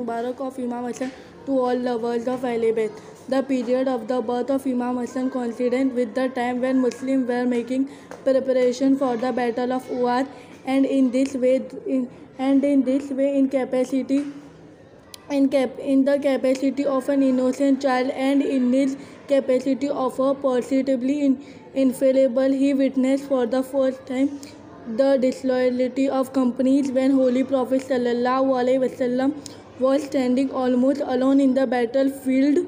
Mubarak of Imam Hassan to all lovers of Ahlul Bayt. The period of the birth of Imam Hassan coincided with the time when Muslims were making preparation for the Battle of Uhud, and in this way, in the capacity of an innocent child and in his capacity of a positively infallible, he witnessed for the first time the disloyalty of companies when Holy Prophet ﷺ was standing almost alone in the battlefield,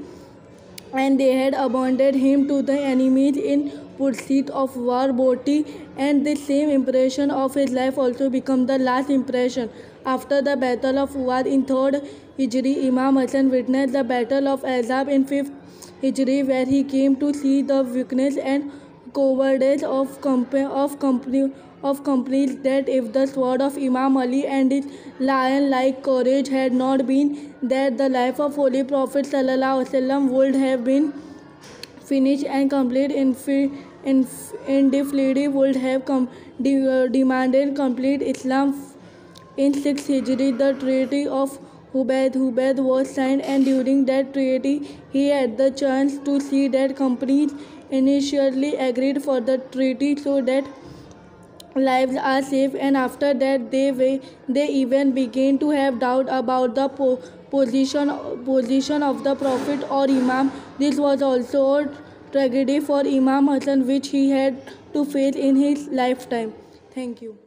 and they had abandoned him to the enemies in pursuit of war booty, and the same impression of his life also became the last impression. After the battle of Uhud in 3rd Hijri, Imam Hassan witnessed the battle of Ahzab in 5th Hijri, where he came to see the weakness and cowardice of companies, that if the sword of Imam Ali and his lion-like courage had not been there, the life of Holy Prophet ﷺ would have been finished, and complete infidelity would have demanded complete Islam. In 6th Hijri, the Treaty of Hudaybiyah was signed, and during that treaty, he had the chance to see that companies initially agreed for the treaty so that lives are safe, and after that they even began to have doubt about the position of the Prophet or Imam. This was also a tragedy for Imam Hassan which he had to face in his lifetime. Thank you.